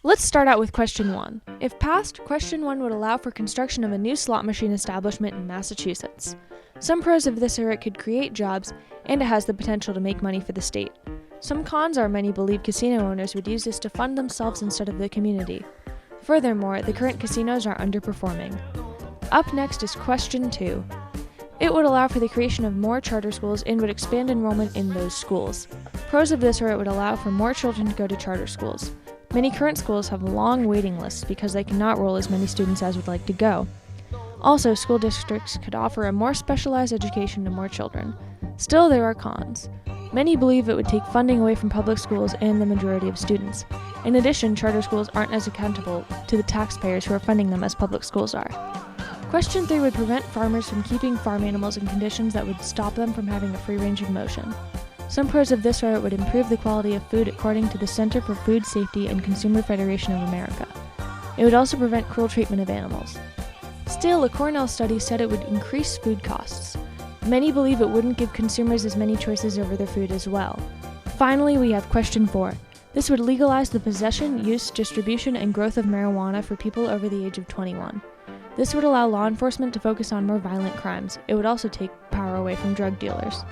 Let's start out with question 1. If passed, question 1 would allow for construction of a new slot machine establishment in Massachusetts. Some pros of this are it could create jobs, and it has the potential to make money for the state. Some cons are many believe casino owners would use this to fund themselves instead of the community. Furthermore, the current casinos are underperforming. Up next is question 2. It would allow for the creation of more charter schools and would expand enrollment in those schools. Pros of this are it would allow for more children to go to charter schools. Many current schools have long waiting lists because they cannot roll as many students as would like to go. Also, school districts could offer a more specialized education to more children. Still, there are cons. Many believe it would take funding away from public schools and the majority of students. In addition, charter schools aren't as accountable to the taxpayers who are funding them as public schools are. Question 3 would prevent farmers from keeping farm animals in conditions that would stop them from having a free range of motion. Some pros of this are it would improve the quality of food according to the Center for Food Safety and Consumer Federation of America. It would also prevent cruel treatment of animals. Still, a Cornell study said it would increase food costs. Many believe it wouldn't give consumers as many choices over their food as well. Finally, we have question 4. This would legalize the possession, use, distribution, and growth of marijuana for people over the age of 21. This would allow law enforcement to focus on more violent crimes. It would also take power away from drug dealers.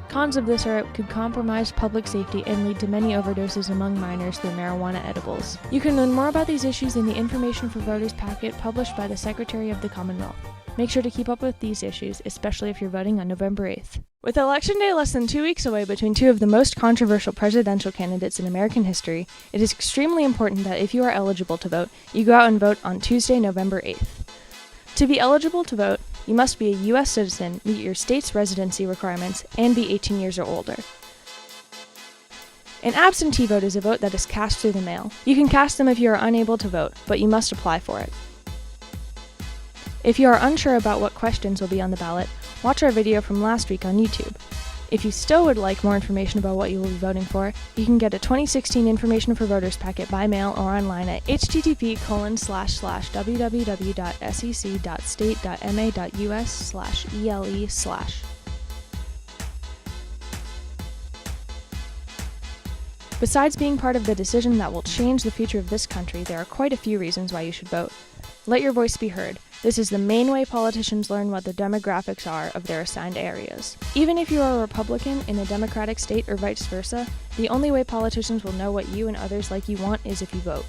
Cons of this are it could compromise public safety and lead to many overdoses among minors through marijuana edibles. You can learn more about these issues in the Information for Voters packet published by the Secretary of the Commonwealth. Make sure to keep up with these issues, especially if you're voting on November 8th. With Election Day less than 2 weeks away between two of the most controversial presidential candidates in American history, it is extremely important that if you are eligible to vote, you go out and vote on Tuesday, November 8th. To be eligible to vote, you must be a U.S. citizen, meet your state's residency requirements, and be 18 years or older. An absentee vote is a vote that is cast through the mail. You can cast them if you are unable to vote, but you must apply for it. If you are unsure about what questions will be on the ballot, watch our video from last week on YouTube. If you still would like more information about what you will be voting for, you can get a 2016 Information for Voters packet by mail or online at http://www.sec.state.ma.us/ele/. Besides being part of the decision that will change the future of this country, there are quite a few reasons why you should vote. Let your voice be heard. This is the main way politicians learn what the demographics are of their assigned areas. Even if you are a Republican in a Democratic state or vice versa, the only way politicians will know what you and others like you want is if you vote.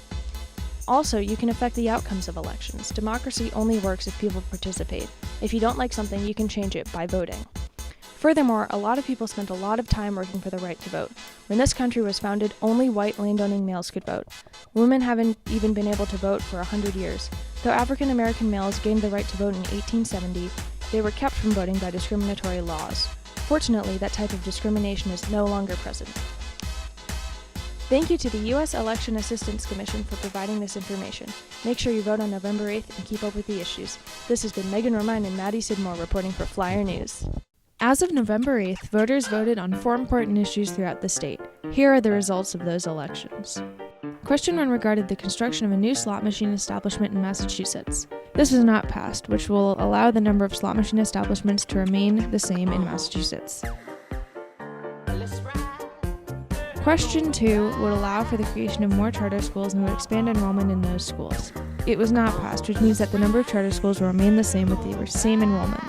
Also, you can affect the outcomes of elections. Democracy only works if people participate. If you don't like something, you can change it by voting. Furthermore, a lot of people spent a lot of time working for the right to vote. When this country was founded, only white landowning males could vote. Women haven't even been able to vote for 100 years. Though African American males gained the right to vote in 1870, they were kept from voting by discriminatory laws. Fortunately, that type of discrimination is no longer present. Thank you to the U.S. Election Assistance Commission for providing this information. Make sure you vote on November 8th and keep up with the issues. This has been Megan Romine and Maddie Sidmore reporting for Flyer News. As of November 8th, voters voted on 4 important issues throughout the state. Here are the results of those elections. Question 1 regarded the construction of a new slot machine establishment in Massachusetts. This was not passed, which will allow the number of slot machine establishments to remain the same in Massachusetts. Question 2 would allow for the creation of more charter schools and would expand enrollment in those schools. It was not passed, which means that the number of charter schools will remain the same with the same enrollment.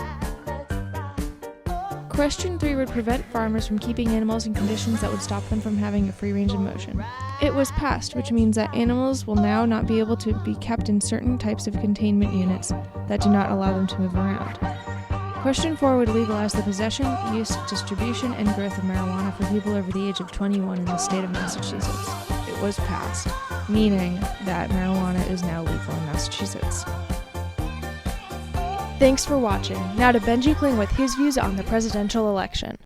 Question 3 would prevent farmers from keeping animals in conditions that would stop them from having a free range of motion. It was passed, which means that animals will now not be able to be kept in certain types of containment units that do not allow them to move around. Question 4 would legalize the possession, use, distribution, and growth of marijuana for people over the age of 21 in the state of Massachusetts. It was passed, meaning that marijuana is now legal in Massachusetts. Thanks for watching. Now to Benji Kling with his views on the presidential election.